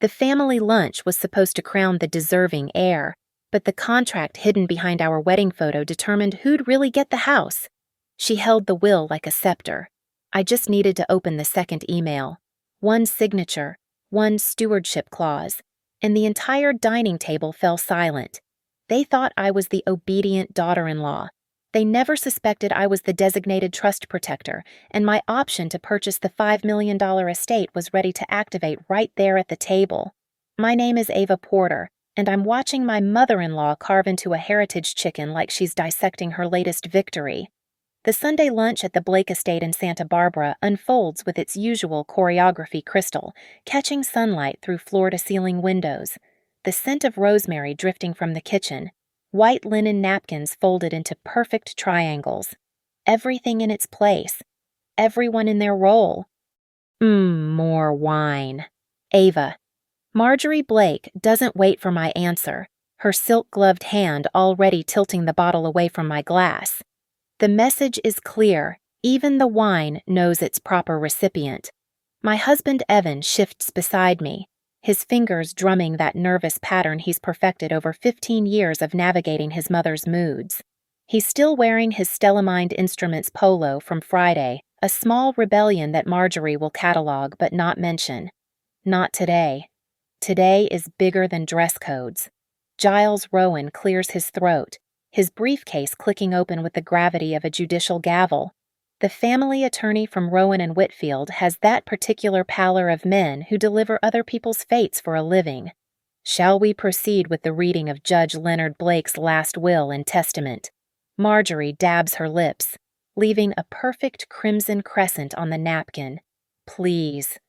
The family lunch was supposed to crown the deserving heir, but the contract hidden behind our wedding photo determined who'd really get the house. She held the will like a scepter. I just needed to open the second email. One signature, one stewardship clause, and the entire dining table fell silent. They thought I was the obedient daughter-in-law. They never suspected I was the designated trust protector, and my option to purchase the $5 million estate was ready to activate right there at the table. My name is Ava Porter, and I'm watching my mother-in-law carve into a heritage chicken like she's dissecting her latest victory. The Sunday lunch at the Blake estate in Santa Barbara unfolds with its usual choreography crystal, catching sunlight through floor-to-ceiling windows, the scent of rosemary drifting from the kitchen, white linen napkins folded into perfect triangles, everything in its place, everyone in their role. More wine. Ava. Marjorie Blake doesn't wait for my answer, her silk-gloved hand already tilting the bottle away from my glass. The message is clear. Even the wine knows its proper recipient. My husband Evan shifts beside me, his fingers drumming that nervous pattern he's perfected over 15 years of navigating his mother's moods. He's still wearing his Stellamind Instruments polo from Friday, a small rebellion that Marjorie will catalog but not mention. Not today. Today is bigger than dress codes. Giles Rowan clears his throat, his briefcase clicking open with the gravity of a judicial gavel. The family attorney from Rowan and Whitfield has that particular pallor of men who deliver other people's fates for a living. Shall we proceed with the reading of Judge Leonard Blake's last will and testament? Marjorie dabs her lips, leaving a perfect crimson crescent on the napkin. Please.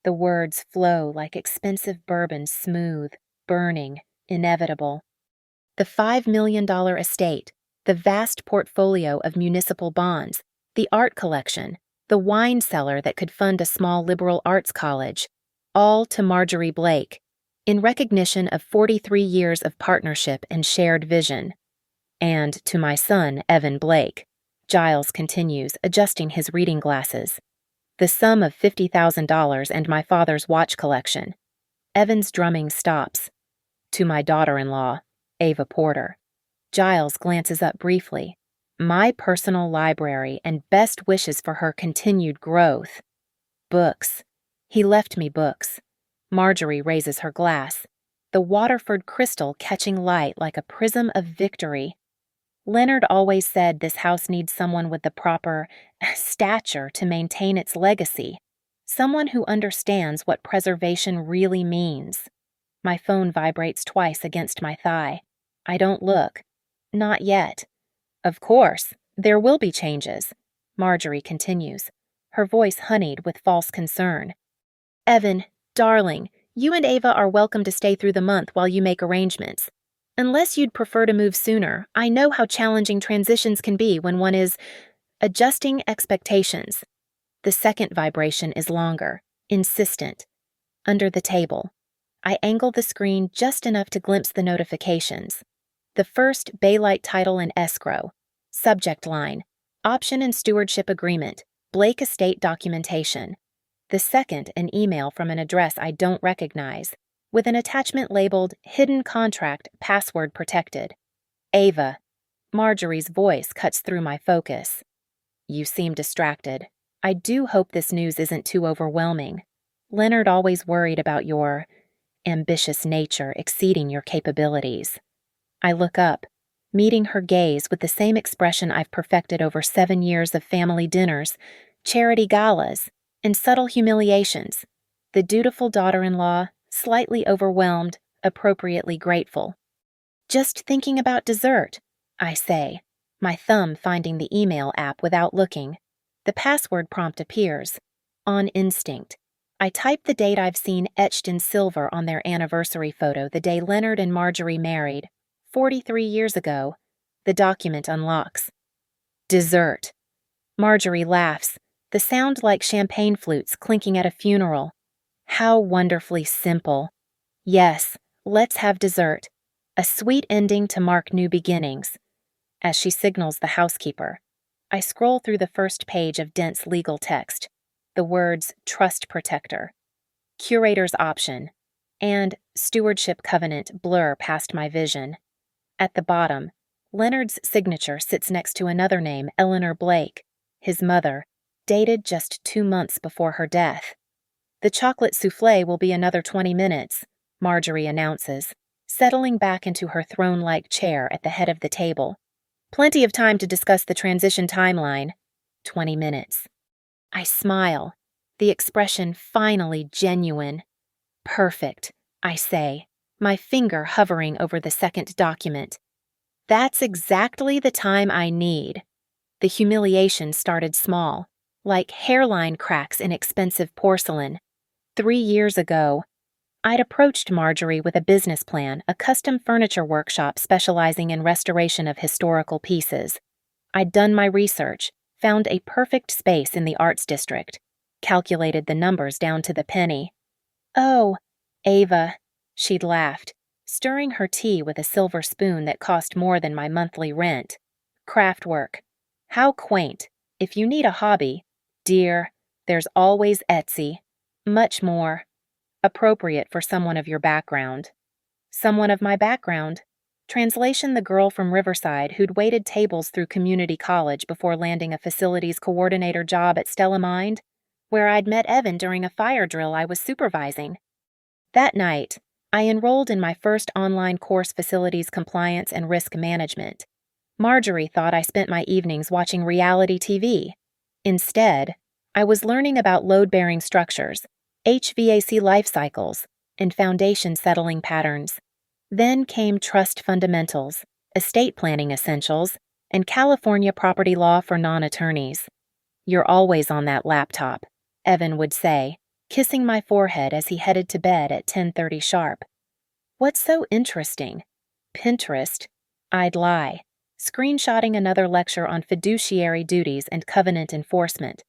The words flow like expensive bourbon, smooth, burning, inevitable. The $5 million estate, the vast portfolio of municipal bonds, the art collection, the wine cellar that could fund a small liberal arts college, all to Marjorie Blake, in recognition of 43 years of partnership and shared vision. And to my son, Evan Blake, Giles continues, adjusting his reading glasses. The sum of $50,000 and my father's watch collection. Evan's drumming stops. To my daughter-in-law, Ava Porter. Giles glances up briefly. My personal library and best wishes for her continued growth. Books. He left me books. Marjorie raises her glass, the Waterford crystal catching light like a prism of victory. Leonard always said this house needs someone with the proper stature to maintain its legacy, someone who understands what preservation really means. My phone vibrates twice against my thigh. I don't look. Not yet. Of course, there will be changes, Marjorie continues, her voice honeyed with false concern. Evan, darling, you and Ava are welcome to stay through the month while you make arrangements. Unless you'd prefer to move sooner, I know how challenging transitions can be when one is adjusting expectations. The second vibration is longer, insistent. Under the table. I angle the screen just enough to glimpse the notifications. The first, Baylight title and escrow. Subject line, option and stewardship agreement, Blake estate documentation. The second, an email from an address I don't recognize, with an attachment labeled hidden contract, password protected. Ava. Marjorie's voice cuts through my focus. You seem distracted. I do hope this news isn't too overwhelming. Leonard always worried about your ambitious nature exceeding your capabilities. I look up, meeting her gaze with the same expression I've perfected over 7 years of family dinners, charity galas, and subtle humiliations. The dutiful daughter-in-law, slightly overwhelmed, appropriately grateful. Just thinking about dessert, I say, my thumb finding the email app without looking. The password prompt appears. On instinct, I type the date I've seen etched in silver on their anniversary photo the day Leonard and Marjorie married, 43 years ago. The document unlocks. Dessert. Marjorie laughs, the sound like champagne flutes clinking at a funeral. How wonderfully simple. Yes, let's have dessert. A sweet ending to mark new beginnings. As she signals the housekeeper, I scroll through the first page of dense legal text. The words trust protector. Curator's option. and stewardship covenant blur past my vision. At the bottom, Leonard's signature sits next to another name, Eleanor Blake, his mother, dated just 2 months before her death. "The chocolate souffle will be another 20 minutes, Marjorie announces, settling back into her throne-like chair at the head of the table. "Plenty of time to discuss the transition timeline." 20 minutes. I smile, the expression finally genuine. "Perfect," I say, my finger hovering over the second document. "That's exactly the time I need." The humiliation started small, like hairline cracks in expensive porcelain. 3 years ago, I'd approached Marjorie with a business plan, a custom furniture workshop specializing in restoration of historical pieces. I'd done my research, found a perfect space in the Arts District, calculated the numbers down to the penny. "Oh, Ava," she'd laughed, stirring her tea with a silver spoon that cost more than my monthly rent. "Craft work. How quaint. If you need a hobby, dear, there's always Etsy. Much more appropriate for someone of your background." Someone of my background. Translation: the girl from Riverside who'd waited tables through community college before landing a facilities coordinator job at Stella Mind, where I'd met Evan during a fire drill I was supervising. That night, I enrolled in my first online course, Facilities Compliance and Risk Management. Marjorie thought I spent my evenings watching reality TV. Instead, I was learning about load-bearing structures, HVAC life cycles, and foundation settling patterns. Then came trust fundamentals, estate planning essentials, and California property law for non-attorneys. "You're always on that laptop," Evan would say, kissing my forehead as he headed to bed at 10:30 sharp. "What's so interesting? Pinterest?" I'd lie, screenshotting another lecture on fiduciary duties and covenant enforcement.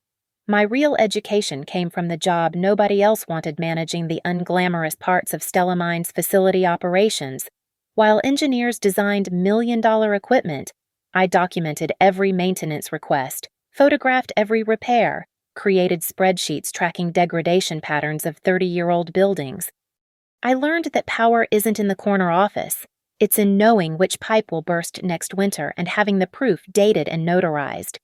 My real education came from the job nobody else wanted, managing the unglamorous parts of Stella Mind's facility operations. While engineers designed million-dollar equipment, I documented every maintenance request, photographed every repair, created spreadsheets tracking degradation patterns of 30-year-old buildings. I learned that power isn't in the corner office. It's in knowing which pipe will burst next winter and having the proof dated and notarized.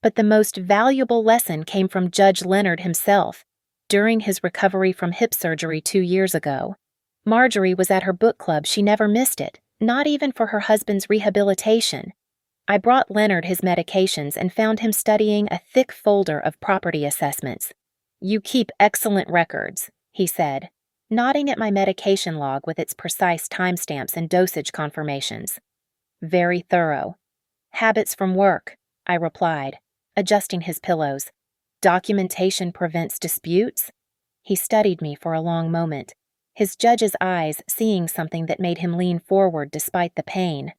But the most valuable lesson came from Judge Leonard himself, during his recovery from hip surgery 2 years ago. Marjorie was at her book club. She never missed it, not even for her husband's rehabilitation. I brought Leonard his medications and found him studying a thick folder of property assessments. "You keep excellent records," he said, nodding at my medication log with its precise timestamps and dosage confirmations. "Very thorough." "Habits from work," I replied, adjusting his pillows. "Documentation prevents disputes?" He studied me for a long moment, his judge's eyes seeing something that made him lean forward despite the pain.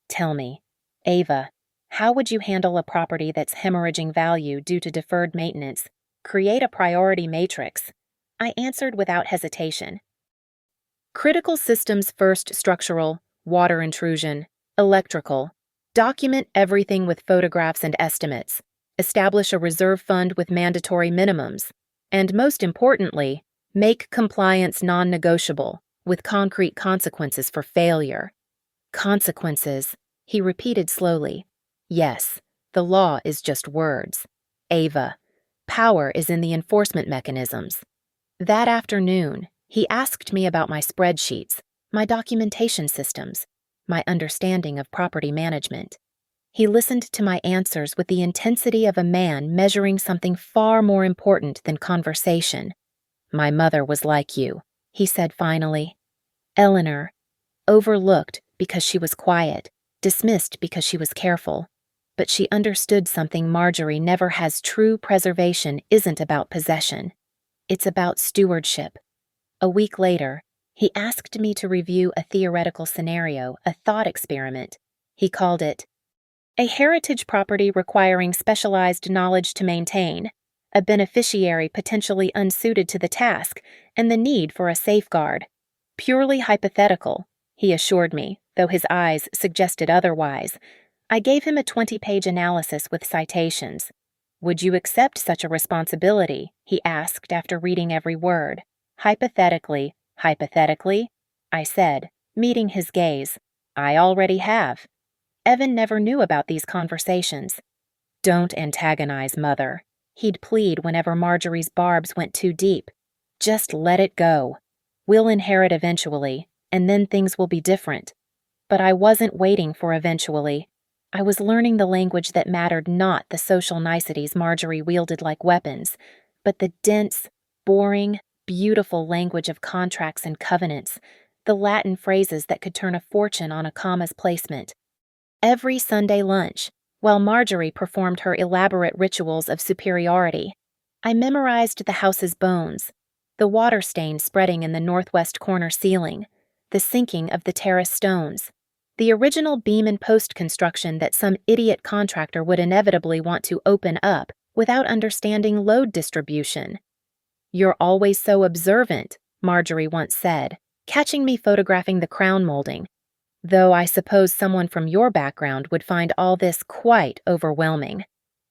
"Tell me, Ava, how would you handle a property that's hemorrhaging value due to deferred maintenance? Create a priority matrix." I answered without hesitation. "Critical systems first: structural, water intrusion, electrical. Document everything with photographs and estimates. Establish a reserve fund with mandatory minimums. And most importantly, make compliance non-negotiable, with concrete consequences for failure." "Consequences," he repeated slowly. "Yes, the law is just words. Ava, power is in the enforcement mechanisms." That afternoon, he asked me about my spreadsheets, my documentation systems, my understanding of property management. He listened to my answers with the intensity of a man measuring something far more important than conversation. "My mother was like you," he said finally. "Eleanor, overlooked because she was quiet, dismissed because she was careful. But she understood something Marjorie never has. True preservation isn't about possession. It's about stewardship." A week later, he asked me to review a theoretical scenario, a thought experiment. He called it "A heritage property requiring specialized knowledge to maintain, a beneficiary potentially unsuited to the task, and the need for a safeguard. Purely hypothetical," he assured me, though his eyes suggested otherwise. I gave him a 20-page analysis with citations. "Would you accept such a responsibility?" he asked after reading every word. "Hypothetically, Hypothetically, I said, meeting his gaze. I already have. Evan never knew about these conversations. Don't antagonize Mother. He'd plead whenever Marjorie's barbs went too deep. Just let it go. We'll inherit eventually, and then things will be different. But I wasn't waiting for eventually. I was learning the language that mattered, not the social niceties Marjorie wielded like weapons, but the dense, boring, beautiful language of contracts and covenants, the Latin phrases that could turn a fortune on a comma's placement. Every Sunday lunch, while Marjorie performed her elaborate rituals of superiority, I memorized the house's bones, the water stain spreading in the northwest corner ceiling, the sinking of the terrace stones, the original beam and post construction that some idiot contractor would inevitably want to open up without understanding load distribution. "You're always so observant," Marjorie once said, catching me photographing the crown molding, though I suppose someone from your background would find all this quite overwhelming.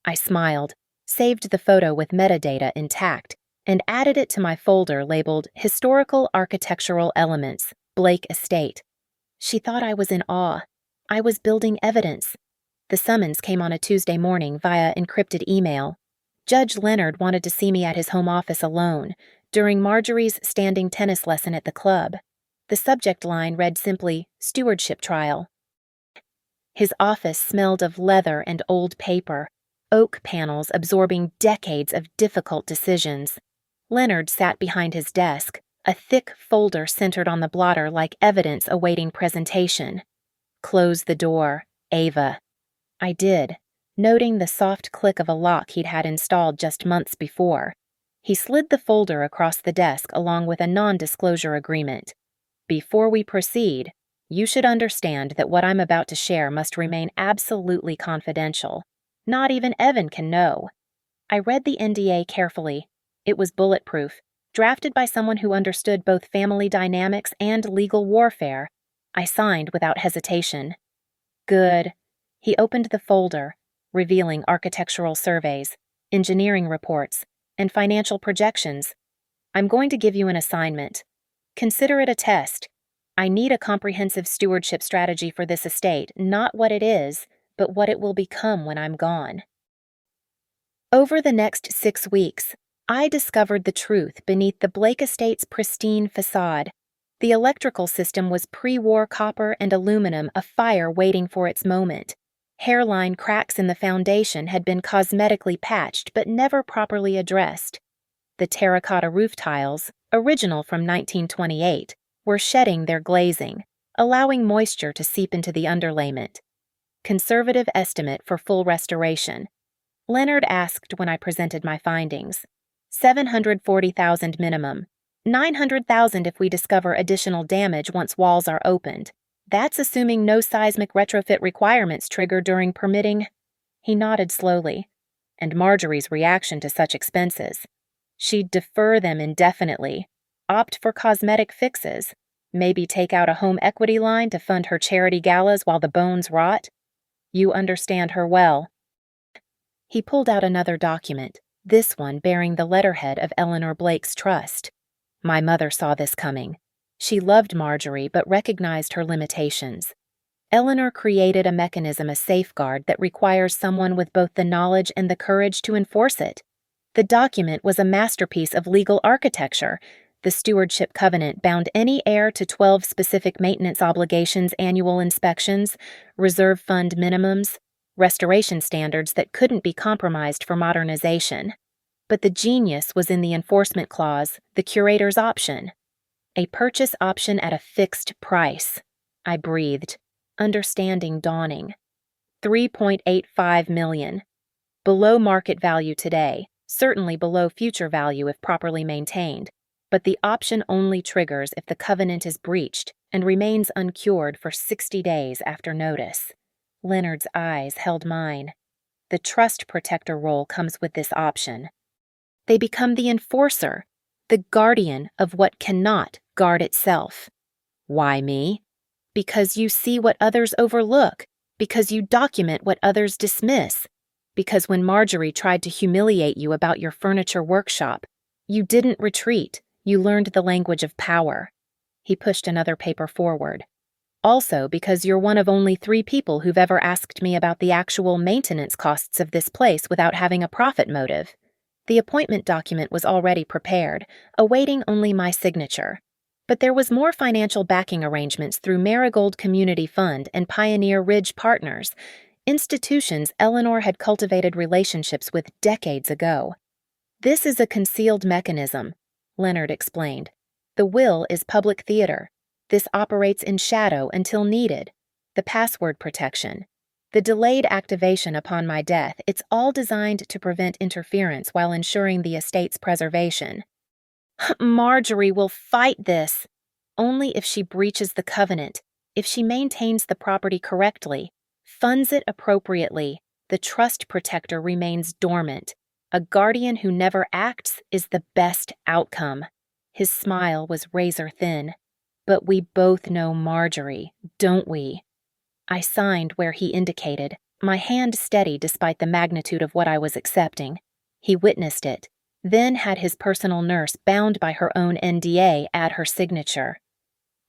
I smiled, saved the photo with metadata intact, and added it to my folder labeled Historical Architectural Elements, Blake Estate. She thought I was in awe. I was building evidence. The summons came on a Tuesday morning via encrypted email. Judge Leonard wanted to see me at his home office alone, during Marjorie's standing tennis lesson at the club. The subject line read simply, "Stewardship Trial." His office smelled of leather and old paper, oak panels absorbing decades of difficult decisions. Leonard sat behind his desk, a thick folder centered on the blotter like evidence awaiting presentation. "Close the door, Ava." I did, noting the soft click of a lock he'd had installed just months before. He slid the folder across the desk along with a non-disclosure agreement. "Before we proceed, you should understand that what I'm about to share must remain absolutely confidential. Not even Evan can know." I read the NDA carefully. It was bulletproof, drafted by someone who understood both family dynamics and legal warfare. I signed without hesitation. "Good." He opened the folder, revealing architectural surveys, engineering reports, and financial projections. "I'm going to give you an assignment. Consider it a test. I need a comprehensive stewardship strategy for this estate, not what it is, but what it will become when I'm gone." Over the next 6 weeks, I discovered the truth beneath the Blake Estate's pristine facade. The electrical system was pre-war copper and aluminum, a fire waiting for its moment. Hairline cracks in the foundation had been cosmetically patched but never properly addressed. The terracotta roof tiles, original from 1928, were shedding their glazing, allowing moisture to seep into the underlayment. Conservative estimate for full restoration. Leonard asked when I presented my findings. $740,000 minimum. $900,000 if we discover additional damage once walls are opened. That's assuming no seismic retrofit requirements trigger during permitting. He nodded slowly. And Marjorie's reaction to such expenses. She'd defer them indefinitely, opt for cosmetic fixes, maybe take out a home equity line to fund her charity galas while the bones rot. You understand her well. He pulled out another document, this one bearing the letterhead of Eleanor Blake's trust. My mother saw this coming. She loved Marjorie but recognized her limitations. Eleanor created a mechanism, a safeguard that requires someone with both the knowledge and the courage to enforce it. The document was a masterpiece of legal architecture. The stewardship covenant bound any heir to 12 specific maintenance obligations, annual inspections, reserve fund minimums, restoration standards that couldn't be compromised for modernization. But the genius was in the enforcement clause, the curator's option. A purchase option at a fixed price. I breathed, understanding dawning. $3.85 million. Below market value today, certainly below future value if properly maintained, but the option only triggers if the covenant is breached and remains uncured for 60 days after notice. Leonard's eyes held mine. The trust protector role comes with this option. They become the enforcer, the guardian of what cannot guard itself. Why me? Because you see what others overlook, because you document what others dismiss, because when Marjorie tried to humiliate you about your furniture workshop, you didn't retreat, you learned the language of power. He pushed another paper forward. Also, because you're one of only 3 people who've ever asked me about the actual maintenance costs of this place without having a profit motive. The appointment document was already prepared, awaiting only my signature. But there was more financial backing arrangements through Marigold Community Fund and Pioneer Ridge Partners, institutions Eleanor had cultivated relationships with decades ago. This is a concealed mechanism, Leonard explained. The will is public theater. This operates in shadow until needed. The password protection. The delayed activation upon my death, it's all designed to prevent interference while ensuring the estate's preservation. Marjorie will fight this. Only if she breaches the covenant, if she maintains the property correctly, funds it appropriately, the trust protector remains dormant. A guardian who never acts is the best outcome. His smile was razor thin. But we both know Marjorie, don't we? I signed where he indicated, my hand steady despite the magnitude of what I was accepting. He witnessed it, then had his personal nurse, bound by her own NDA, add her signature.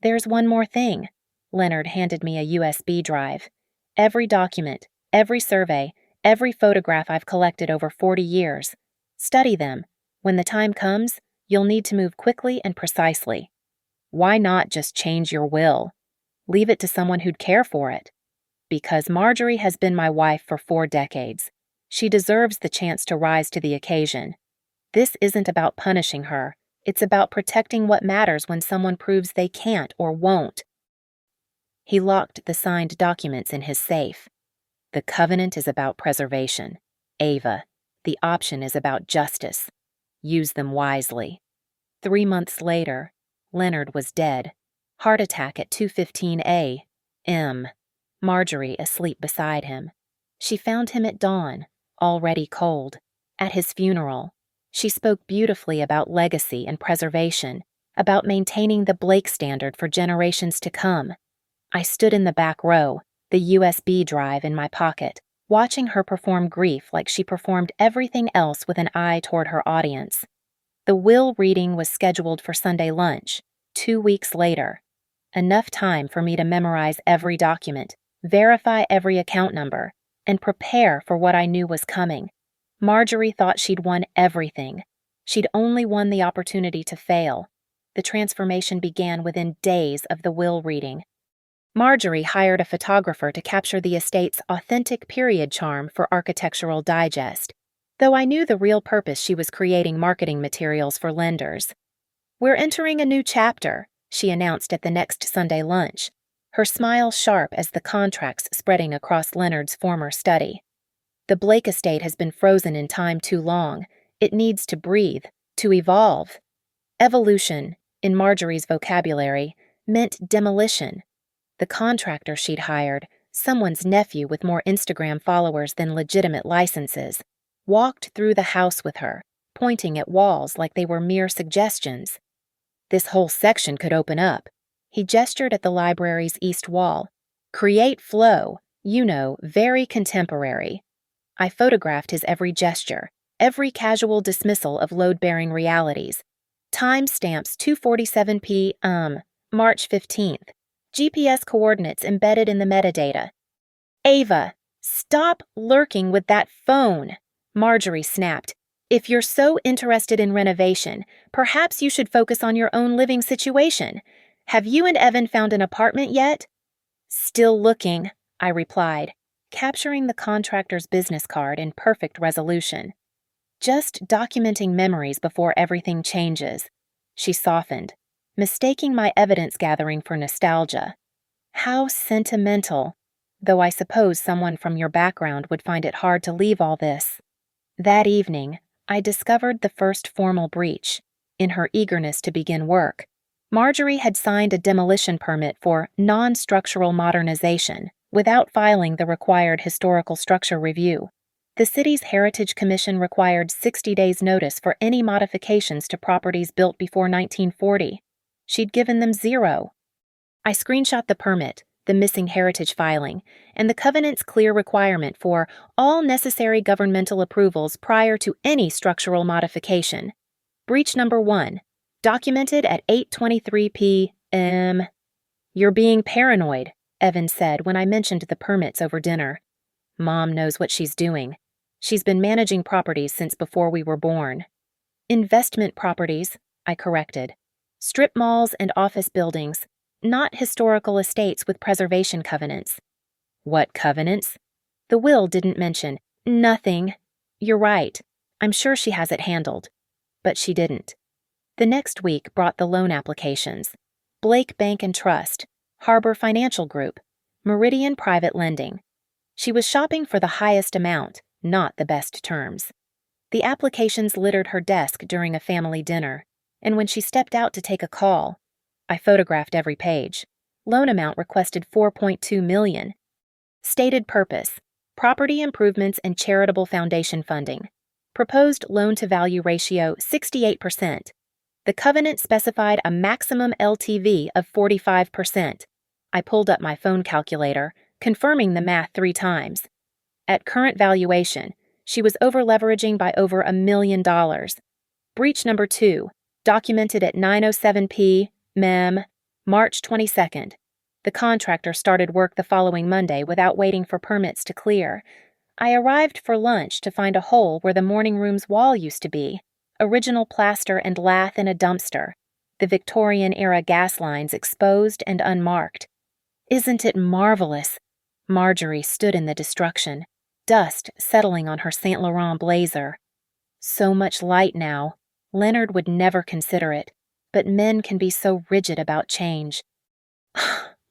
There's one more thing. Leonard handed me a USB drive. Every document, every survey, every photograph I've collected over 40 years. Study them. When the time comes, you'll need to move quickly and precisely. Why not just change your will? Leave it to someone who'd care for it. Because Marjorie has been my wife for 4 decades. She deserves the chance to rise to the occasion. This isn't about punishing her. It's about protecting what matters when someone proves they can't or won't. He locked the signed documents in his safe. The covenant is about preservation. Ava, the option is about justice. Use them wisely. 3 months later, Leonard was dead. Heart attack at 2:15 a.m. Marjorie asleep beside him. She found him at dawn, already cold. At his funeral, she spoke beautifully about legacy and preservation, about maintaining the Blake standard for generations to come. I stood in the back row, the USB drive in my pocket, watching her perform grief like she performed everything else with an eye toward her audience. The will reading was scheduled for Sunday lunch, 2 weeks later. Enough time for me to memorize every document, verify every account number, and prepare for what I knew was coming. Marjorie thought she'd won everything. She'd only won the opportunity to fail. The transformation began within days of the will reading. Marjorie hired a photographer to capture the estate's authentic period charm for Architectural Digest, though I knew the real purpose she was creating marketing materials for lenders. We're entering a new chapter, she announced at the next Sunday lunch, her smile sharp as the contracts spreading across Leonard's former study. The Blake estate has been frozen in time too long. It needs to breathe, to evolve. Evolution, in Marjorie's vocabulary, meant demolition. The contractor she'd hired, someone's nephew with more Instagram followers than legitimate licenses, walked through the house with her, pointing at walls like they were mere suggestions. This whole section could open up. He gestured at the library's east wall. Create flow, very contemporary. I photographed his every gesture, every casual dismissal of load-bearing realities. Timestamps 2:47 p.m., March 15th. GPS coordinates embedded in the metadata. Ava, stop lurking with that phone, Marjorie snapped. If you're so interested in renovation, perhaps you should focus on your own living situation. Have you and Evan found an apartment yet? Still looking, I replied, capturing the contractor's business card in perfect resolution. Just documenting memories before everything changes. She softened, mistaking my evidence gathering for nostalgia. How sentimental, though I suppose someone from your background would find it hard to leave all this. That evening, I discovered the first formal breach. In her eagerness to begin work, Marjorie had signed a demolition permit for non-structural modernization without filing the required historical structure review. The city's Heritage Commission required 60 days' notice for any modifications to properties built before 1940. She'd given them 0. I screenshot the permit, the missing heritage filing, and the covenant's clear requirement for all necessary governmental approvals prior to any structural modification. Breach number 1, documented at 8:23 p. Um, you're being paranoid, Evan said when I mentioned the permits over dinner. Mom knows what she's doing. She's been managing properties since before we were born. Investment properties, I corrected. Strip malls and office buildings, not historical estates with preservation covenants. What covenants? The will didn't mention. Nothing. You're right. I'm sure she has it handled. But she didn't. The next week brought the loan applications. Blake Bank and Trust, Harbor Financial Group, Meridian Private Lending. She was shopping for the highest amount, not the best terms. The applications littered her desk during a family dinner, and when she stepped out to take a call, I photographed every page. Loan amount requested $4.2 million. Stated purpose: property improvements and charitable foundation funding. Proposed loan-to-value ratio 68%. The covenant specified a maximum LTV of 45%. I pulled up my phone calculator, confirming the math 3 times. At current valuation, she was over-leveraging by over $1 million. Breach number 2, documented at 9:07 p.m., March 22nd. The contractor started work the following Monday without waiting for permits to clear. I arrived for lunch to find a hole where the morning room's wall used to be. Original plaster and lath in a dumpster. The Victorian-era gas lines exposed and unmarked. Isn't it marvelous? Marjorie stood in the destruction, dust settling on her Saint Laurent blazer. So much light now. Leonard would never consider it, but men can be so rigid about change.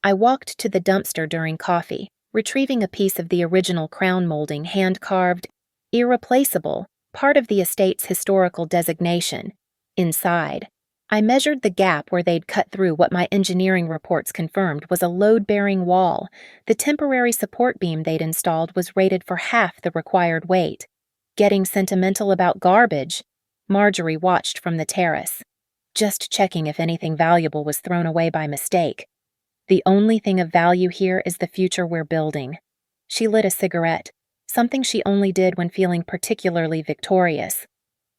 I walked to the dumpster during coffee, retrieving a piece of the original crown molding hand-carved, irreplaceable, part of the estate's historical designation. Inside, I measured the gap where they'd cut through what my engineering reports confirmed was a load-bearing wall. The temporary support beam they'd installed was rated for half the required weight. Getting sentimental about garbage, Marjorie watched from the terrace, just checking if anything valuable was thrown away by mistake. The only thing of value here is the future we're building. She lit a cigarette, something she only did when feeling particularly victorious.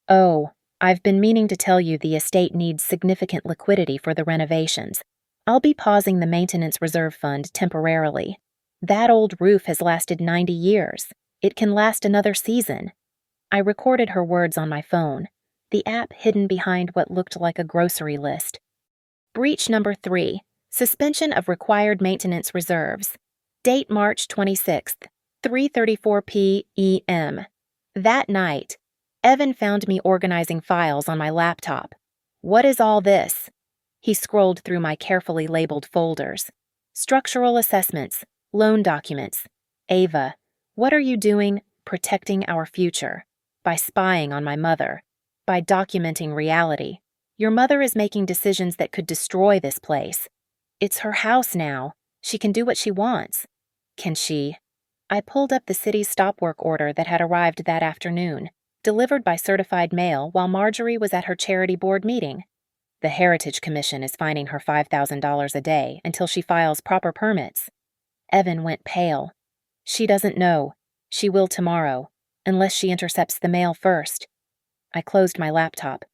Oh, I've been meaning to tell you the estate needs significant liquidity for the renovations. I'll be pausing the maintenance reserve fund temporarily. That old roof has lasted 90 years. It can last another season. I recorded her words on my phone, the app hidden behind what looked like a grocery list. Breach number 3. Suspension of required maintenance reserves. Date March 26th, 3:34 p.m. That night, Evan found me organizing files on my laptop. What is all this? He scrolled through my carefully labeled folders. Structural assessments, loan documents. Ava, what are you doing protecting our future? By spying on my mother. By documenting reality. Your mother is making decisions that could destroy this place. It's her house now. She can do what she wants. Can she? I pulled up the city's stop work order that had arrived that afternoon, delivered by certified mail while Marjorie was at her charity board meeting. The Heritage Commission is fining her $5,000 a day until she files proper permits. Evan went pale. She doesn't know. She will tomorrow, unless she intercepts the mail first. I closed my laptop.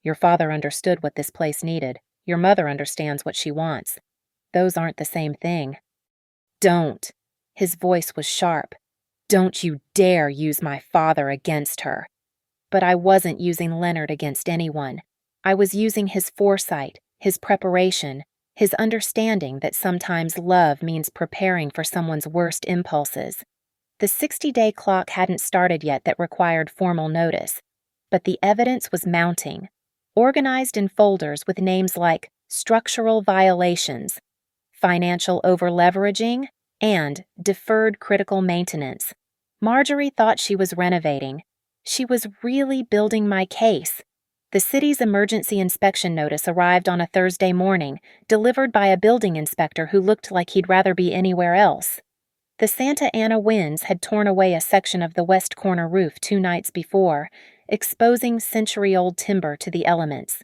Your father understood what this place needed. Your mother understands what she wants. Those aren't the same thing. Don't. His voice was sharp. Don't you dare use my father against her. But I wasn't using Leonard against anyone. I was using his foresight, his preparation, his understanding that sometimes love means preparing for someone's worst impulses. The 60-day clock hadn't started yet that required formal notice, but the evidence was mounting, organized in folders with names like structural violations, financial over-leveraging, and deferred critical maintenance. Marjorie thought she was renovating. She was really building my case. The city's emergency inspection notice arrived on a Thursday morning, delivered by a building inspector who looked like he'd rather be anywhere else. The Santa Ana winds had torn away a section of the west corner roof 2 nights before, exposing century-old timber to the elements.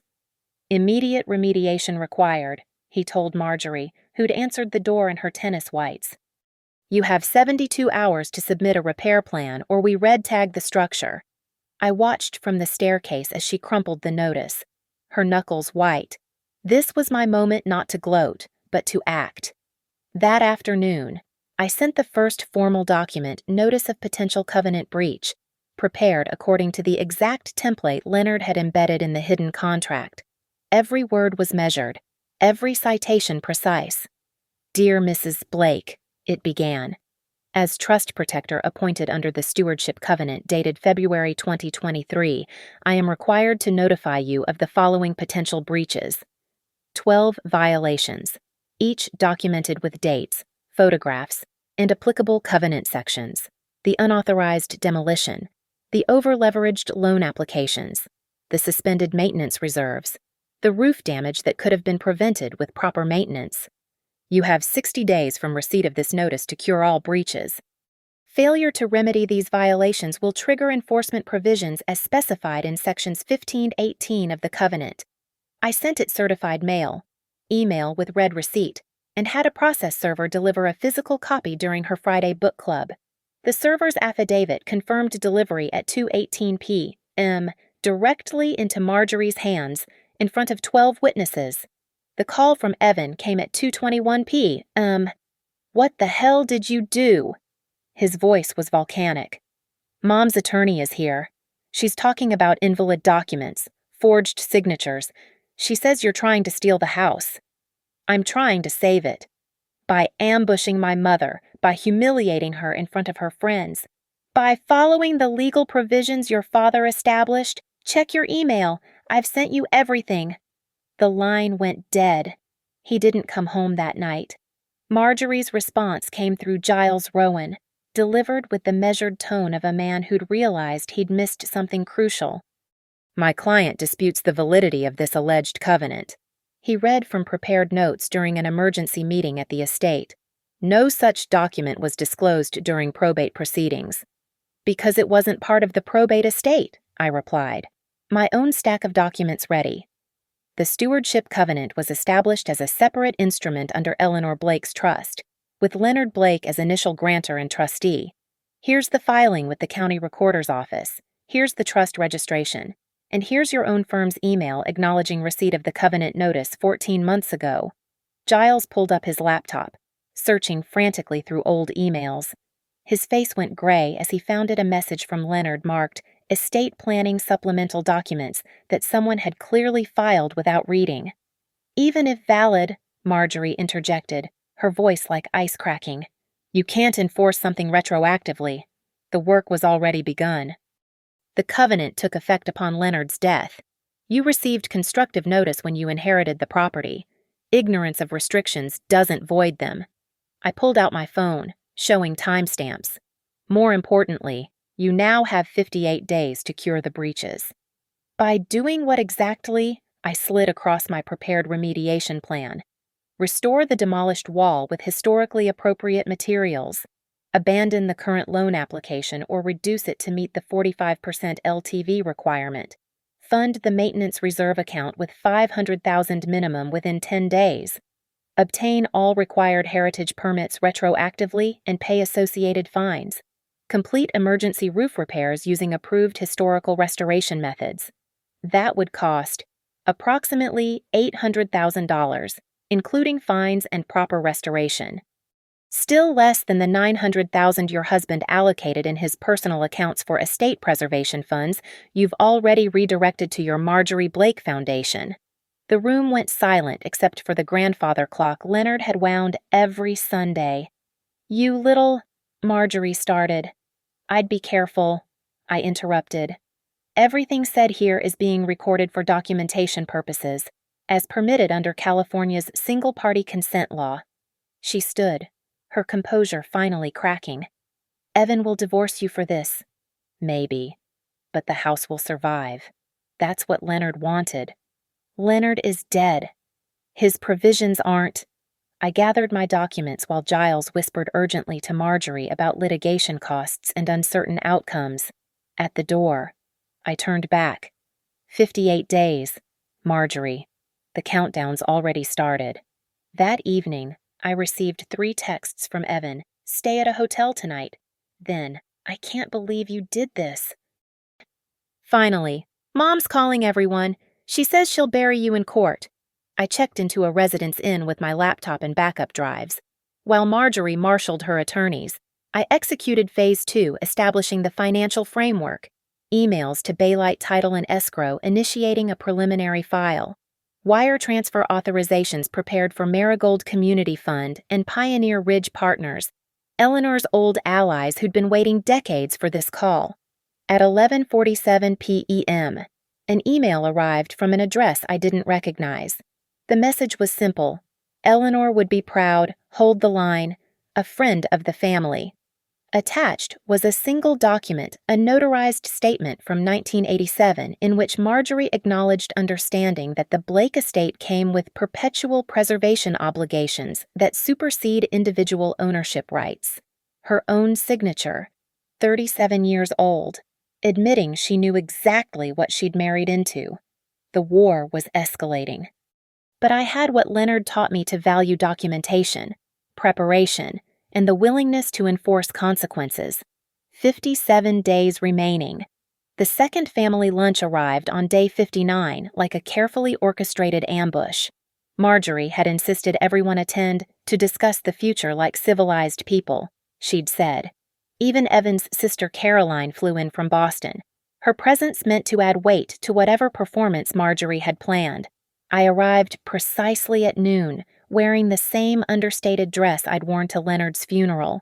Immediate remediation required, he told Marjorie, who'd answered the door in her tennis whites. You have 72 hours to submit a repair plan or we red tag the structure. I watched from the staircase as she crumpled the notice, her knuckles white. This was my moment not to gloat, but to act. That afternoon, I sent the first formal document, Notice of Potential Covenant Breach, prepared according to the exact template Leonard had embedded in the hidden contract. Every word was measured, every citation precise. Dear Mrs. Blake, it began. As trust protector appointed under the Stewardship Covenant dated February 2023, I am required to notify you of the following potential breaches. 12 violations, each documented with dates, photographs, and applicable covenant sections. The unauthorized demolition, the over-leveraged loan applications, the suspended maintenance reserves, the roof damage that could have been prevented with proper maintenance. You have 60 days from receipt of this notice to cure all breaches. Failure to remedy these violations will trigger enforcement provisions as specified in Sections 15-18 of the Covenant. I sent it certified mail, email with read receipt, and had a process server deliver a physical copy during her Friday book club. The server's affidavit confirmed delivery at 2:18 p.m. directly into Marjorie's hands in front of 12 witnesses. The call from Evan came at 2:21 p.m. What the hell did you do? His voice was volcanic. Mom's attorney is here. She's talking about invalid documents, forged signatures. She says you're trying to steal the house. I'm trying to save it. By ambushing my mother, by humiliating her in front of her friends, by following the legal provisions your father established. Check your email. I've sent you everything. The line went dead. He didn't come home that night. Marjorie's response came through Giles Rowan, delivered with the measured tone of a man who'd realized he'd missed something crucial. My client disputes the validity of this alleged covenant. He read from prepared notes during an emergency meeting at the estate. No such document was disclosed during probate proceedings. Because it wasn't part of the probate estate, I replied. My own stack of documents ready. The Stewardship Covenant was established as a separate instrument under Eleanor Blake's trust, with Leonard Blake as initial grantor and trustee. Here's the filing with the county recorder's office. Here's the trust registration. And here's your own firm's email acknowledging receipt of the covenant notice 14 months ago. Giles pulled up his laptop, searching frantically through old emails. His face went gray as he found a message from Leonard marked Estate Planning Supplemental Documents that someone had clearly filed without reading. Even if valid, Marjorie interjected, her voice like ice cracking. You can't enforce something retroactively. The work was already begun. The covenant took effect upon Leonard's death. You received constructive notice when you inherited the property. Ignorance of restrictions doesn't void them. I pulled out my phone, showing timestamps. More importantly, you now have 58 days to cure the breaches. By doing what exactly? I slid across my prepared remediation plan. Restore the demolished wall with historically appropriate materials. Abandon the current loan application or reduce it to meet the 45% LTV requirement. Fund the maintenance reserve account with $500,000 minimum within 10 days. Obtain all required heritage permits retroactively and pay associated fines. Complete emergency roof repairs using approved historical restoration methods. That would cost approximately $800,000, including fines and proper restoration. Still less than the $900,000 your husband allocated in his personal accounts for estate preservation funds you've already redirected to your Marjorie Blake Foundation. The room went silent except for the grandfather clock Leonard had wound every Sunday. You little... Marjorie started. I'd be careful, I interrupted. Everything said here is being recorded for documentation purposes, as permitted under California's single-party consent law. She stood, her composure finally cracking. Evan will divorce you for this. Maybe. But the house will survive. That's what Leonard wanted. Leonard is dead. His provisions aren't. I gathered my documents while Giles whispered urgently to Marjorie about litigation costs and uncertain outcomes. At the door, I turned back. 58 days. Marjorie. The countdown's already started. That evening, I received 3 texts from Evan. Stay at a hotel tonight. Then, I can't believe you did this. Finally, Mom's calling everyone. She says she'll bury you in court. I checked into a Residence Inn with my laptop and backup drives. While Marjorie marshaled her attorneys, I executed Phase 2, establishing the financial framework, emails to Baylight Title and Escrow initiating a preliminary file, wire transfer authorizations prepared for Marigold Community Fund and Pioneer Ridge Partners, Eleanor's old allies who'd been waiting decades for this call. At 11:47 p.m., an email arrived from an address I didn't recognize. The message was simple. Eleanor would be proud, hold the line, a friend of the family. Attached was a single document, a notarized statement from 1987 in which Marjorie acknowledged understanding that the Blake estate came with perpetual preservation obligations that supersede individual ownership rights. Her own signature, 37 years old, admitting she knew exactly what she'd married into. The war was escalating. But I had what Leonard taught me to value: documentation, preparation, and the willingness to enforce consequences. 57 days remaining. The second family lunch arrived on day 59 like a carefully orchestrated ambush. Marjorie had insisted everyone attend to discuss the future like civilized people, she'd said. Even Evan's sister Caroline flew in from Boston. Her presence meant to add weight to whatever performance Marjorie had planned. I arrived precisely at noon, wearing the same understated dress I'd worn to Leonard's funeral.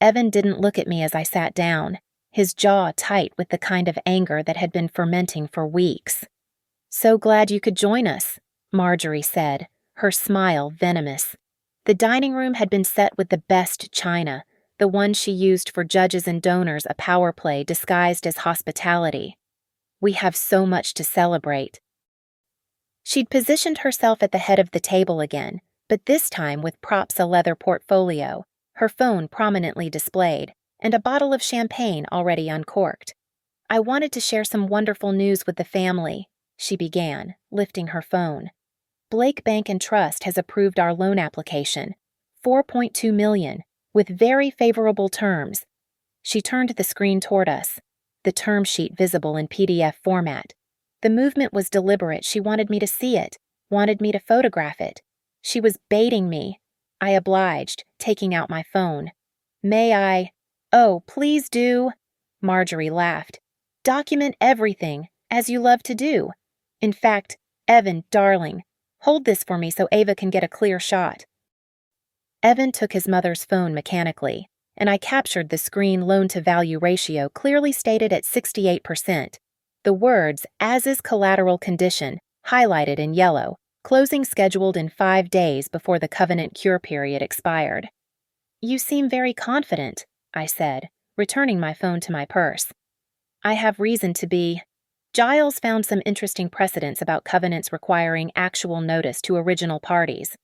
Evan didn't look at me as I sat down, his jaw tight with the kind of anger that had been fermenting for weeks. "So glad you could join us," Marjorie said, her smile venomous. The dining room had been set with the best china, the one she used for judges and donors, a power play disguised as hospitality. "We have so much to celebrate." She'd positioned herself at the head of the table again, but this time with props: a leather portfolio, her phone prominently displayed, and a bottle of champagne already uncorked. "I wanted to share some wonderful news with the family," she began, lifting her phone. "Blake Bank and Trust has approved our loan application, $4.2 million, with very favorable terms." She turned the screen toward us, the term sheet visible in PDF format. The movement was deliberate. She wanted me to see it, wanted me to photograph it. She was baiting me. I obliged, taking out my phone. "May I?" "Oh, please do." Marjorie laughed. "Document everything, as you love to do. In fact, Evan, darling, hold this for me so Ava can get a clear shot." Evan took his mother's phone mechanically, and I captured the screen loan-to-value ratio clearly stated at 68%. The words, "as is collateral condition," highlighted in yellow, closing scheduled in 5 days before the covenant cure period expired. "You seem very confident," I said, returning my phone to my purse. "I have reason to be." Giles found some interesting precedents about covenants requiring actual notice to original parties.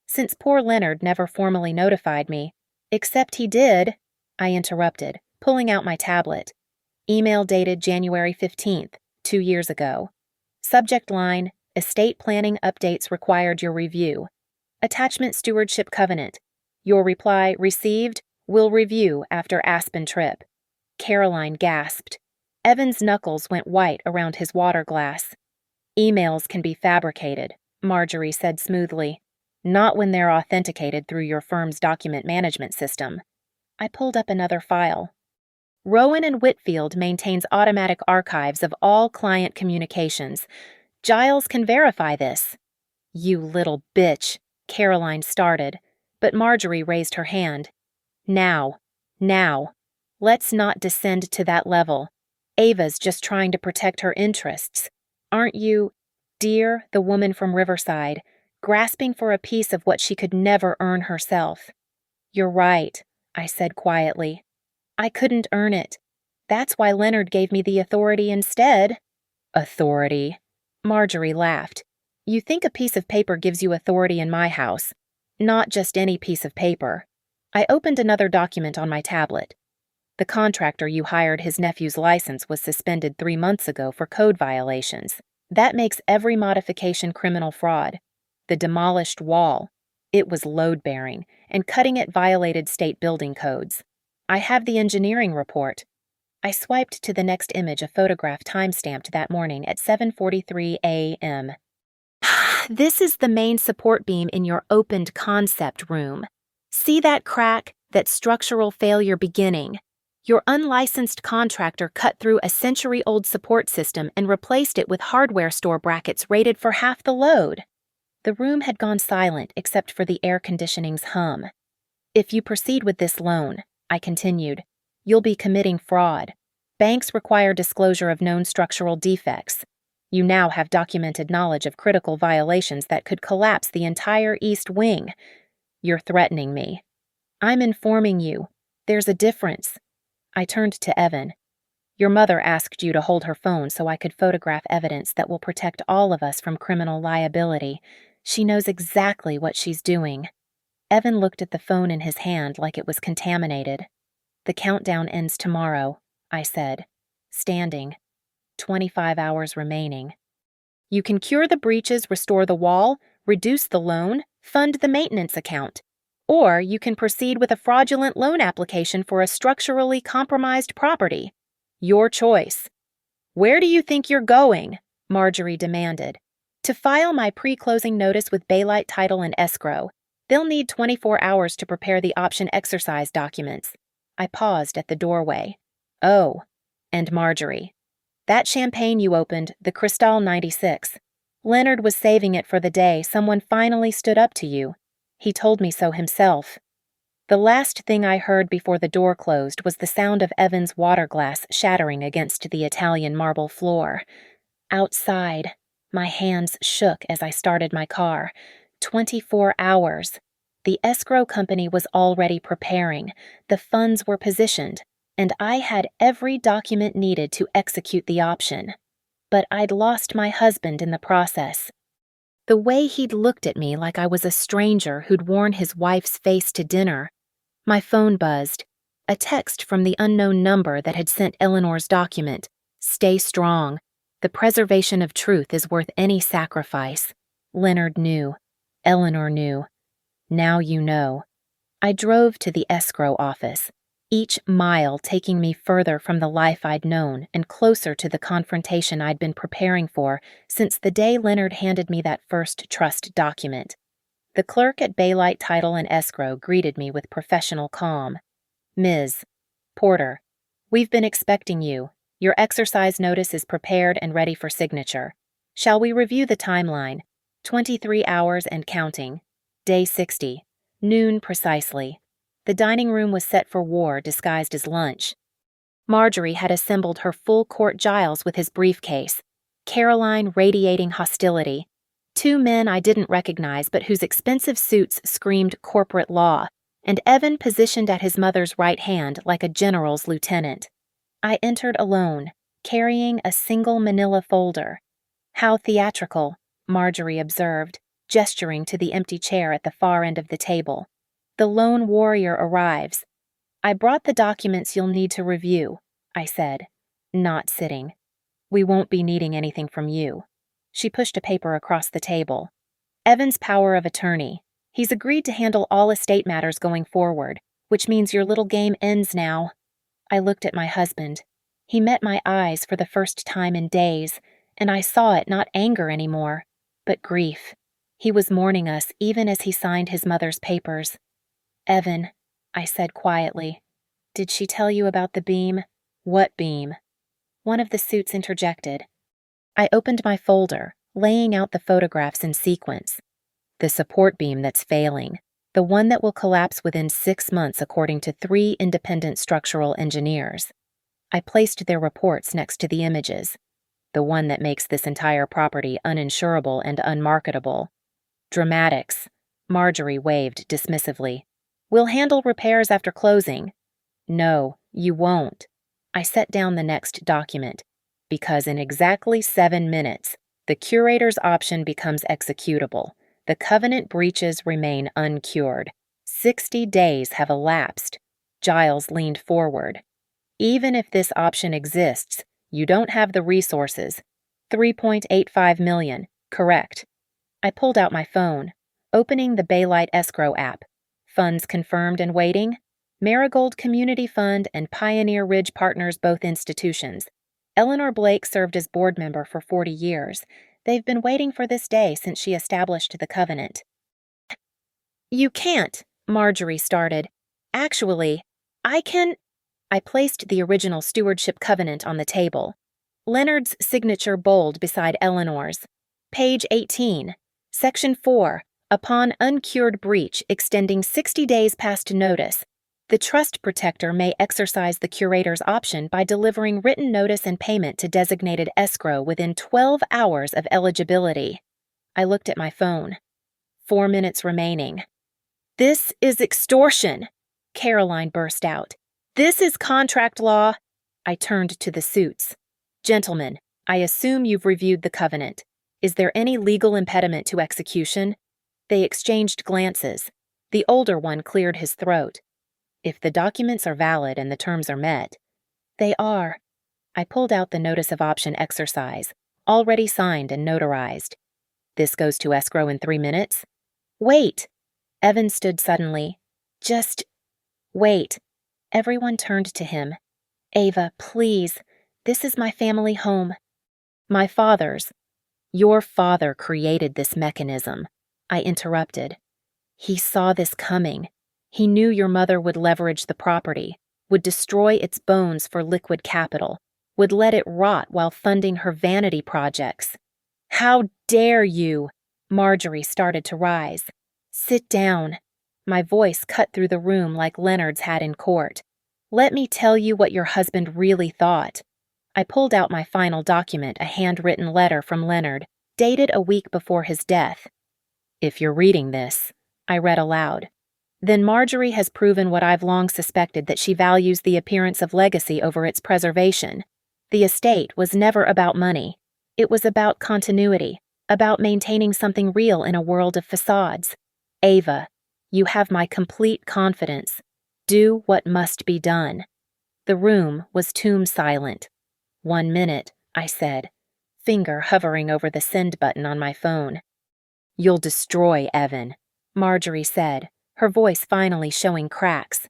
Since poor Leonard never formally notified me, "Except he did," I interrupted, pulling out my tablet. Email dated January 15th, 2 years ago. Subject line: "Estate planning updates required your review." Attachment: Stewardship Covenant. Your reply: "Received. Will review after Aspen trip." Caroline gasped. Evan's knuckles went white around his water glass. "Emails can be fabricated," Marjorie said smoothly. "Not when they're authenticated through your firm's document management system." I pulled up another file. "Rowan and Whitfield maintains automatic archives of all client communications. Giles can verify this." "You little bitch," Caroline started, but Marjorie raised her hand. Now. Let's not descend to that level. Ava's just trying to protect her interests. Aren't you, dear, the woman from Riverside, grasping for a piece of what she could never earn herself?" "You're right," I said quietly. "I couldn't earn it. That's why Leonard gave me the authority instead." "Authority?" Marjorie laughed. "You think a piece of paper gives you authority in my house. Not just any piece of paper." I opened another document on my tablet. "The contractor you hired, his nephew's license was suspended 3 months ago for code violations. That makes every modification criminal fraud. The demolished wall. It was load-bearing, and cutting it violated state building codes. I have the engineering report." I swiped to the next image, a photograph time-stamped that morning at 7:43 a.m. This is the main support beam in your opened concept room. See that crack, that structural failure beginning? Your unlicensed contractor cut through a century-old support system and replaced it with hardware store brackets rated for half the load. The room had gone silent except for the air conditioning's hum. If you proceed with this loan, I continued, you'll be committing fraud. Banks require disclosure of known structural defects. You now have documented knowledge of critical violations that could collapse the entire East Wing. You're threatening me. I'm informing you. There's a difference. I turned to Evan. Your mother asked you to hold her phone so I could photograph evidence that will protect all of us from criminal liability. She knows exactly what she's doing. Evan looked at the phone in his hand like it was contaminated. The countdown ends tomorrow, I said, standing. 25 hours remaining. You can cure the breaches, restore the wall, reduce the loan, fund the maintenance account. Or you can proceed with a fraudulent loan application for a structurally compromised property. Your choice. Where do you think you're going? Marjorie demanded. To file my pre-closing notice with Baylight Title and Escrow. They'll need 24 hours to prepare the option exercise documents. I paused at the doorway. Oh, and Marjorie. That champagne you opened, the Cristal 96. Leonard was saving it for the day someone finally stood up to you. He told me so himself. The last thing I heard before the door closed was the sound of Evan's water glass shattering against the Italian marble floor. Outside, my hands shook as I started my car. 24 hours. The escrow company was already preparing. The funds were positioned, and I had every document needed to execute the option. But I'd lost my husband in the process. The way he'd looked at me like I was a stranger who'd worn his wife's face to dinner. My phone buzzed. A text from the unknown number that had sent Eleanor's document. Stay strong. The preservation of truth is worth any sacrifice. Leonard knew. Eleanor knew. Now you know. I drove to the escrow office, each mile taking me further from the life I'd known and closer to the confrontation I'd been preparing for since the day Leonard handed me that first trust document. The clerk at Baylight Title and Escrow greeted me with professional calm. Ms. Porter, we've been expecting you. Your exercise notice is prepared and ready for signature. Shall we review the timeline? 23 hours and counting. Day 60. Noon precisely. The dining room was set for war disguised as lunch. Marjorie had assembled her full court Giles with his briefcase. Caroline radiating hostility. Two men I didn't recognize but whose expensive suits screamed corporate law, and Evan positioned at his mother's right hand like a general's lieutenant. I entered alone, carrying a single manila folder. How theatrical, Marjorie observed, gesturing to the empty chair at the far end of the table. The lone warrior arrives. I brought the documents you'll need to review, I said, not sitting. We won't be needing anything from you. She pushed a paper across the table. Evan's power of attorney. He's agreed to handle all estate matters going forward, which means your little game ends now. I looked at my husband. He met my eyes for the first time in days, and I saw it not anger anymore, but grief. He was mourning us even as he signed his mother's papers. Evan, I said quietly, did she tell you about the beam? What beam? One of the suits interjected. I opened my folder, laying out the photographs in sequence. The support beam that's failing, the one that will collapse within 6 months according to 3 independent structural engineers. I placed their reports next to the images. The one that makes this entire property uninsurable and unmarketable. Dramatics. Marjorie waved dismissively. We'll handle repairs after closing. No, you won't. I set down the next document, because in exactly 7 minutes, the curator's option becomes executable. The covenant breaches remain uncured. 60 days have elapsed. Giles leaned forward. Even if this option exists, you don't have the resources. 3.85 million, correct. I pulled out my phone, opening the Baylight Escrow app. Funds confirmed and waiting. Marigold Community Fund and Pioneer Ridge Partners, both institutions. Eleanor Blake served as board member for 40 years. They've been waiting for this day since she established the covenant. You can't, Marjorie started. Actually, I can. I placed the original stewardship covenant on the table. Leonard's signature bold beside Eleanor's. Page 18, Section 4. Upon uncured breach extending 60 days past notice, the trust protector may exercise the curator's option by delivering written notice and payment to designated escrow within 12 hours of eligibility. I looked at my phone. 4 minutes remaining. This is extortion, Caroline burst out. This is contract law. I turned to the suits. Gentlemen, I assume you've reviewed the covenant. Is there any legal impediment to execution? They exchanged glances. The older one cleared his throat. If the documents are valid and the terms are met. They are. I pulled out the notice of option exercise, already signed and notarized. This goes to escrow in 3 minutes? Wait! Evan stood suddenly. Just wait. Everyone turned to him. Ava, please. This is my family home. My father's. Your father created this mechanism, I interrupted. He saw this coming. He knew your mother would leverage the property, would destroy its bones for liquid capital, would let it rot while funding her vanity projects. How dare you? Marjorie started to rise. Sit down. My voice cut through the room like Leonard's had in court. Let me tell you what your husband really thought. I pulled out my final document, a handwritten letter from Leonard, dated a week before his death. If you're reading this, I read aloud, then Marjorie has proven what I've long suspected, that she values the appearance of legacy over its preservation. The estate was never about money. It was about continuity, about maintaining something real in a world of facades. Ava, you have my complete confidence. Do what must be done. The room was tomb silent. 1 minute, I said, finger hovering over the send button on my phone. You'll destroy Evan, Marjorie said, her voice finally showing cracks.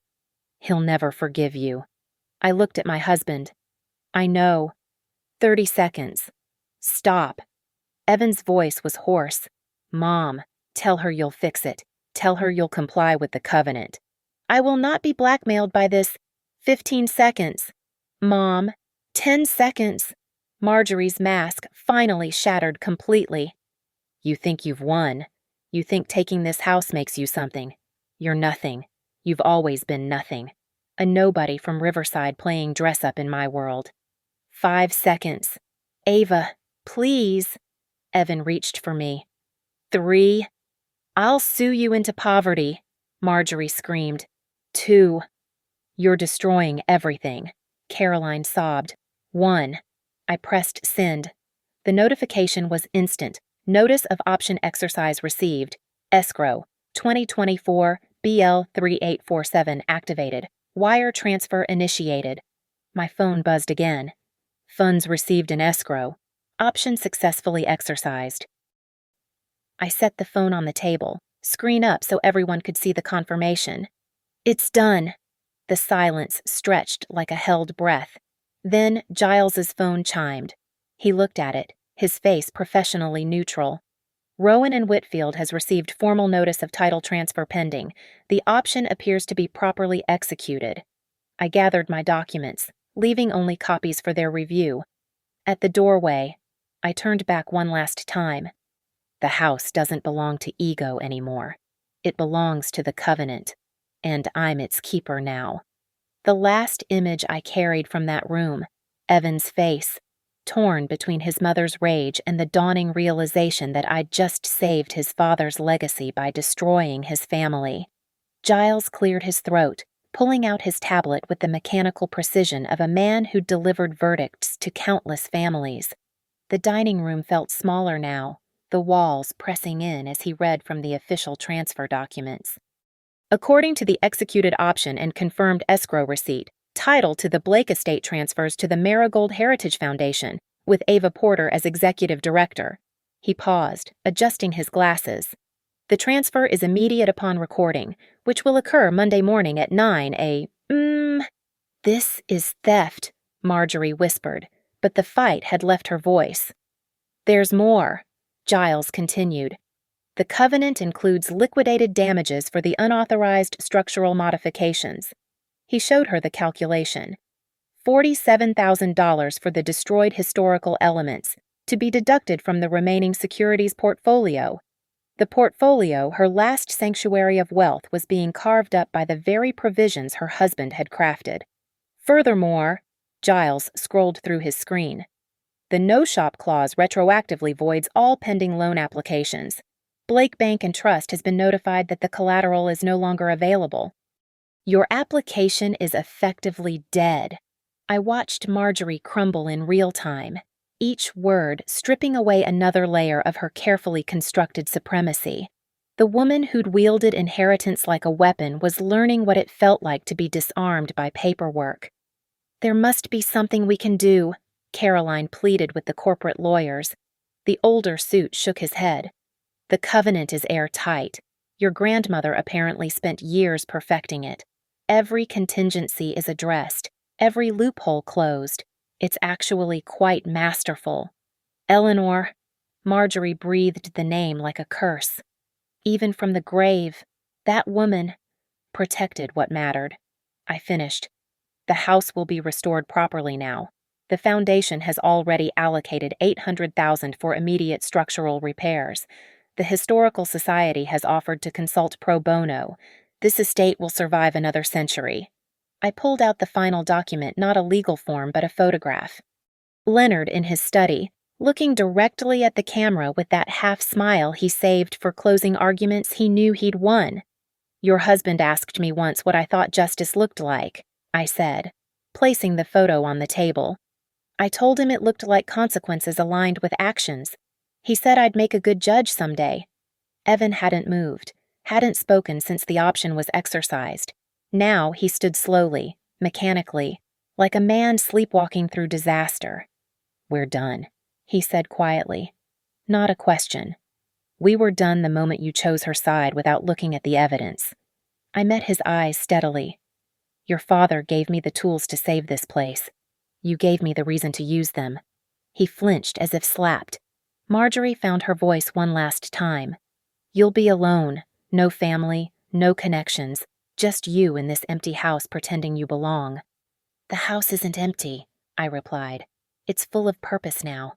He'll never forgive you. I looked at my husband. I know. 30 seconds. Stop. Evan's voice was hoarse. Mom, tell her you'll fix it. Tell her you'll comply with the covenant. I will not be blackmailed by this. 15 seconds. Mom, 10 seconds. Marjorie's mask finally shattered completely. You think you've won. You think taking this house makes you something. You're nothing. You've always been nothing. A nobody from Riverside playing dress-up in my world. 5 seconds. Ava, please. Evan reached for me. 3. I'll sue you into poverty, Marjorie screamed. 2. You're destroying everything, Caroline sobbed. 1. I pressed send. The notification was instant. Notice of option exercise received. Escrow, 2024 BL 3847 activated. Wire transfer initiated. My phone buzzed again. Funds received in escrow. Option successfully exercised. I set the phone on the table, screen up so everyone could see the confirmation. It's done. The silence stretched like a held breath. Then Giles's phone chimed. He looked at it, his face professionally neutral. Rowan and Whitfield has received formal notice of title transfer pending. The option appears to be properly executed. I gathered my documents, leaving only copies for their review. At the doorway, I turned back one last time. The house doesn't belong to ego anymore. It belongs to the covenant, and I'm its keeper now. The last image I carried from that room, Evan's face, torn between his mother's rage and the dawning realization that I'd just saved his father's legacy by destroying his family. Giles cleared his throat, pulling out his tablet with the mechanical precision of a man who'd delivered verdicts to countless families. The dining room felt smaller now, the walls pressing in as he read from the official transfer documents. According to the executed option and confirmed escrow receipt, title to the Blake estate transfers to the Marigold Heritage Foundation, with Ava Porter as executive director. He paused, adjusting his glasses. The transfer is immediate upon recording, which will occur Monday morning at 9 a.m. This is theft, Marjorie whispered, but the fight had left her voice. There's more, Giles continued. The covenant includes liquidated damages for the unauthorized structural modifications. He showed her the calculation. $47,000 for the destroyed historical elements, to be deducted from the remaining securities portfolio. The portfolio, her last sanctuary of wealth, was being carved up by the very provisions her husband had crafted. Furthermore, Giles scrolled through his screen. The no-shop clause retroactively voids all pending loan applications. Blake Bank and Trust has been notified that the collateral is no longer available. Your application is effectively dead. I watched Marjorie crumble in real time, each word stripping away another layer of her carefully constructed supremacy. The woman who'd wielded inheritance like a weapon was learning what it felt like to be disarmed by paperwork. There must be something we can do, Caroline pleaded with the corporate lawyers. The older suit shook his head. The covenant is airtight. Your grandmother apparently spent years perfecting it. Every contingency is addressed, every loophole closed. It's actually quite masterful. Eleanor, Marjorie breathed the name like a curse. Even from the grave, that woman protected what mattered. I finished. The house will be restored properly now. The foundation has already allocated $800,000 for immediate structural repairs. The Historical Society has offered to consult pro bono. This estate will survive another century. I pulled out the final document, not a legal form, but a photograph. Leonard in his study, looking directly at the camera with that half-smile he saved for closing arguments he knew he'd won. Your husband asked me once what I thought justice looked like, I said, placing the photo on the table. I told him it looked like consequences aligned with actions. He said I'd make a good judge someday. Evan hadn't moved, hadn't spoken since the option was exercised. Now he stood slowly, mechanically, like a man sleepwalking through disaster. We're done, he said quietly. Not a question. We were done the moment you chose her side without looking at the evidence. I met his eyes steadily. Your father gave me the tools to save this place. You gave me the reason to use them. He flinched as if slapped. Marjorie found her voice one last time. You'll be alone, no family, no connections, just you in this empty house pretending you belong. The house isn't empty, I replied. It's full of purpose now.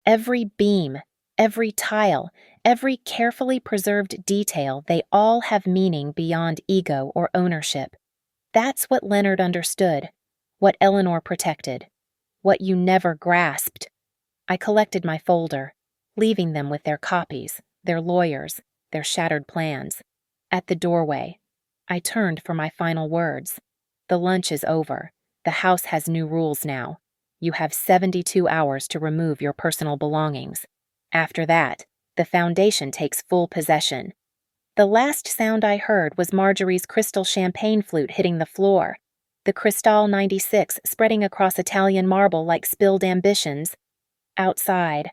Every beam, every tile, every carefully preserved detail, they all have meaning beyond ego or ownership. That's what Leonard understood, what Eleanor protected, what you never grasped. I collected my folder, leaving them with their copies, their lawyers, their shattered plans. At the doorway, I turned for my final words. The lunch is over. The house has new rules now. You have 72 hours to remove your personal belongings. After that, the foundation takes full possession. The last sound I heard was Marjorie's crystal champagne flute hitting the floor, the Cristal 96 spreading across Italian marble like spilled ambitions. Outside,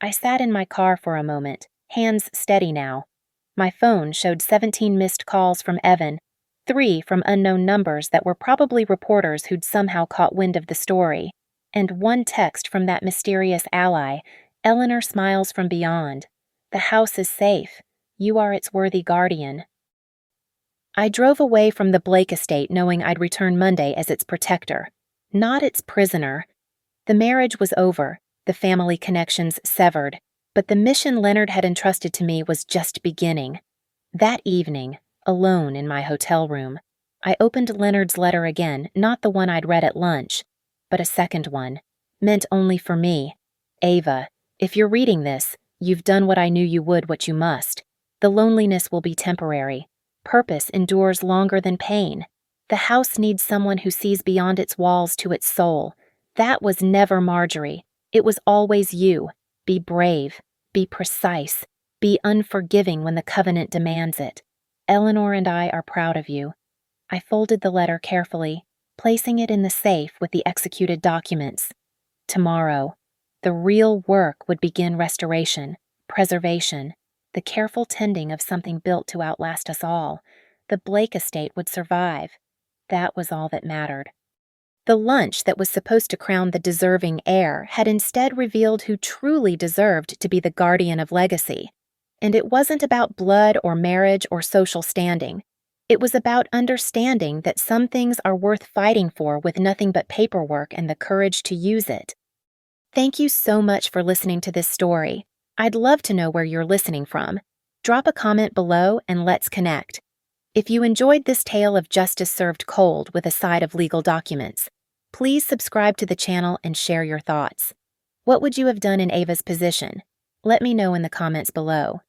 I sat in my car for a moment, hands steady now. My phone showed 17 missed calls from Evan, 3 from unknown numbers that were probably reporters who'd somehow caught wind of the story, and 1 text from that mysterious ally, Eleanor smiles from beyond. The house is safe. You are its worthy guardian. I drove away from the Blake estate knowing I'd return Monday as its protector, not its prisoner. The marriage was over, the family connections severed, but the mission Leonard had entrusted to me was just beginning. That evening, alone in my hotel room, I opened Leonard's letter again, not the one I'd read at lunch, but a second one, meant only for me. Ava, if you're reading this, you've done what I knew you would, what you must. The loneliness will be temporary. Purpose endures longer than pain. The house needs someone who sees beyond its walls to its soul. That was never Marjorie. It was always you. Be brave. Be precise. Be unforgiving when the covenant demands it. Eleanor and I are proud of you. I folded the letter carefully, placing it in the safe with the executed documents. Tomorrow, the real work would begin: restoration, preservation, the careful tending of something built to outlast us all. The Blake estate would survive. That was all that mattered. The lunch that was supposed to crown the deserving heir had instead revealed who truly deserved to be the guardian of legacy. And it wasn't about blood or marriage or social standing. It was about understanding that some things are worth fighting for with nothing but paperwork and the courage to use it. Thank you so much for listening to this story. I'd love to know where you're listening from. Drop a comment below and let's connect. If you enjoyed this tale of justice served cold with a side of legal documents, please subscribe to the channel and share your thoughts. What would you have done in Ava's position? Let me know in the comments below.